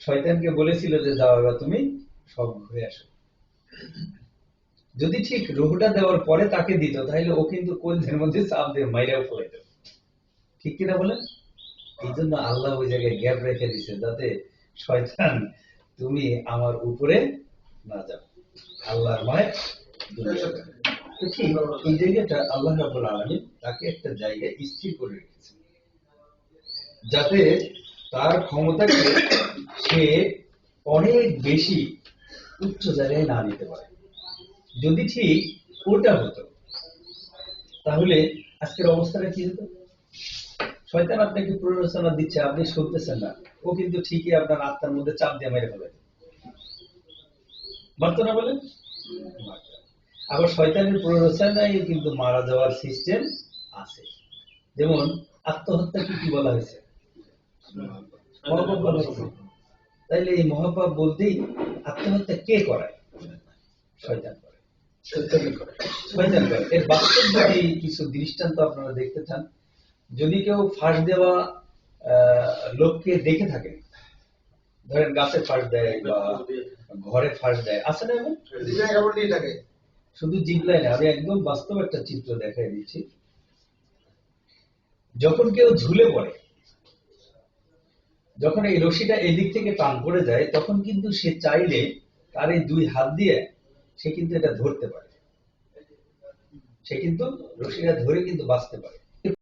শয়তানকে বলেছিল যে যাও এবার তুমি সব ঘুরে আসো। যদি ঠিক রুহটা দেওয়ার পরে তাকে দিত তাহলে ও কিন্তু কলজের মধ্যে চাপ দিয়ে মাইরাও ফেলাইত, ঠিক কিনা বলেন? এই জন্য আল্লাহ ওই জায়গায় গ্যাপ রেখে দিছে যাতে শয়তান তুমি আমার উপরে না যাও, আল্লাহর ভয় দুনিয়া। তো ঠিক এই জায়গাটা আল্লাহ রাব্বুল আলামিন তাকে একটা জায়গায় স্থির করে রেখেছে যাতে তার ক্ষমতাকে সে অনেক বেশি উচ্চ জায়গায় না নিতে পারে। যদি ঠিক ওটা হতো তাহলে আজকের অবস্থাটা কি হতো? শয়তান আপনাকে প্ররোচনা দিচ্ছে, আপনি শুনতেছেন না, ও কিন্তু ঠিকই আপনার আত্মার মধ্যে চাপ দিয়ে মেরে ফেলে, মারতো না বলেন? আবার শয়তানের প্ররোচনায় কিন্তু মারা যাওয়ার সিস্টেম আছে। যেমন আত্মহত্যাকে কি বলা হয়েছে? মহাপাপ বলা হয়েছে। তাইলে এই মহাপাপ বলতেই আত্মহত্যা কে করায়? শয়তান করে। শয়তান করে। এর বাস্তব যদি কিছু দৃষ্টান্ত আপনারা দেখতে চান, যদি কেউ ফাঁস দেওয়া লোককে দেখে থাকেন, ধরেন গাছে ফাঁস দেয় বা ঘরে ফাঁস দেয়, আছে না? এমন শুধু জিবলায় না, আমি একদম বাস্তব একটা চিত্র দেখাই দিচ্ছি। যখন কেউ ঝুলে পড়ে, যখন এই রশিটা এদিক থেকে টান পড়ে যায়, তখন কিন্তু সে চাইলে তার এই দুই হাত দিয়ে সে কিন্তু এটা ধরতে পারে, সে কিন্তু রশিটা ধরে কিন্তু বাঁচতে পারে।